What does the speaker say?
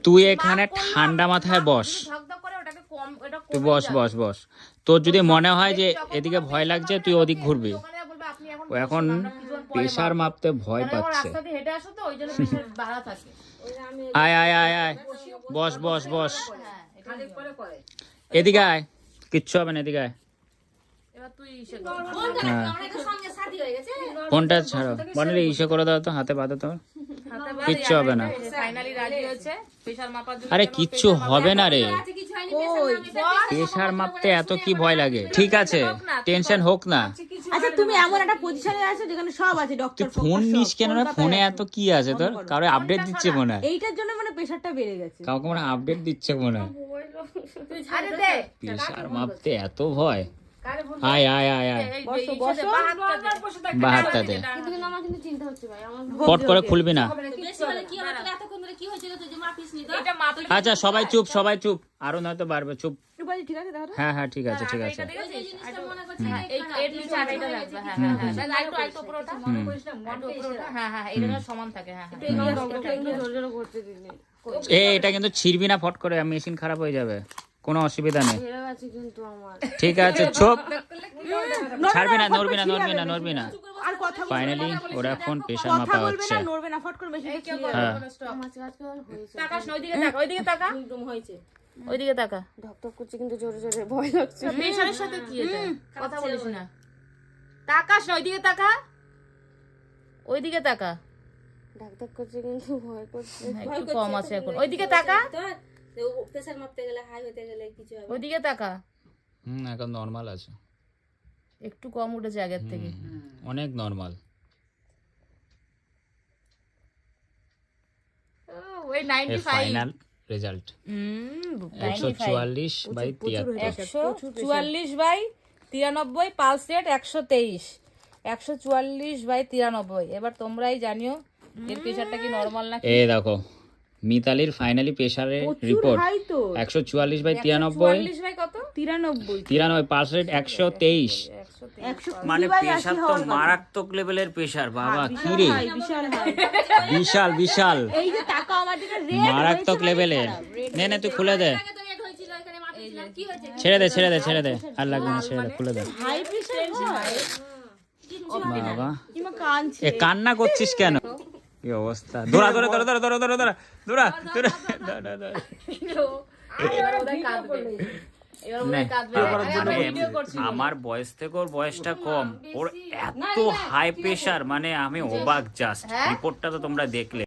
তুই এখানে ঠান্ডা মাথায় বস, তুই বস বস বস। তোর যদি মনে হয় যে এদিকে ভয় লাগছে তুই ওদিক ঘুরবি। ও এখন প্রেশার মাপতে ভয় পাচ্ছে। আয় আয় আয় আয়, বস বস বস, এদিকে আয়, কিচ্ছু হবে না, এদিকে আয়। ফোনটা ছাড়ো, বলে ইসে করে দাও তো, হাতে বাঁধো তো, কিচ্ছু হবে না। আরে কিচ্ছু হবে না রে, প্রেশার মাপতে এত কি ভয় লাগে? ঠিক আছে, টেনশন হোক না। আচ্ছা তুমি এমন একটা পজিশনে আছো যেখানে সব আছে, ডক্টর। ফোন নিস কেন? ফোনে এত কি আছে তোর? কারো আপডেট দিচ্ছে মনে হয়, এইটার জন্য মানে প্রেশারটা বেড়ে গেছে। কাউকে মনে আপডেট দিচ্ছে মনে হয়। প্রেশার মাপতে এত ভয়? আয় আয় আয় আয়, বাহারটা দে, পট করে খুলবি না। আচ্ছা সবাই চুপ, সবাই চুপ, আরো নয়তো বাড়বে, চুপ। হ্যাঁ হ্যাঁ ঠিক আছে, ঠিক আছে। এটা কিন্তু ছিড়বি না ফট করে, মেশিন খারাপ হয়ে যাবে, কোনো অসুবিধা নেই। ঠিক আছে চুপ, ছাড়বি না, নড়বি না, নড়বি না, নড়বি না। ফাইনালি ওরা এখন প্রেশার মাপা হচ্ছে। হ্যাঁ ওইদিকে তাকা, ডক্টর করছে কিন্তু জোরে জোরে, ভয় লাগছে। প্রেশারের সাথে কি এটা? কথা বলিস না, তাকাস না, ওইদিকে তাকা, ওইদিকে তাকা। ডাক্তার করছে কিন্তু ভয় করছে, একটু কম আছে এখন। ওইদিকে তাকা, প্রেসার মাপতে গেলে হাই হতে গেলে কিছু হবে। ওইদিকে তাকা। এখন নরমাল আছে, একটু কম উঠেছে আগের থেকে, অনেক নরমাল। ওই 95 final result 144 by 144/93, pulse rate 123, 144/93। এবার তোমরাই জানিও এর প্রেশারটা কি নরমাল নাকি। এই দেখো মিতালির ফাইনালি প্রেসারের রিপোর্ট 144/93, কত? 93, পালস রেট 123। মানে প্রেসার তো মারাত্মক লেভেলের প্রেসার বাবা, কি রে, বিশাল বিশাল, এই যে টাকা আমার দিকে মারাত্মক লেভেলের। নে নে তুই খুলে দে, ছেড়ে দে ছেড়ে দে ছেড়ে দে, আর লাগবে না, ছেড়ে দে, খুলে দে। হাই প্রেসার হয় বাবা কিমা কাঁদছে। এ কান্না করছিস কেন? কি অবস্থা, দৌড়া দৌড়া দৌড়া দৌড়া দৌড়া দৌড়া দৌড়া দৌড়া দৌড়া দৌড়া। আমার বয়স থেকে ওর বয়সটা কম, ওর এত হাই প্রেসার, মানে আমি অবাক জাস্ট। রিপোর্টটা তো তোমরা দেখলে।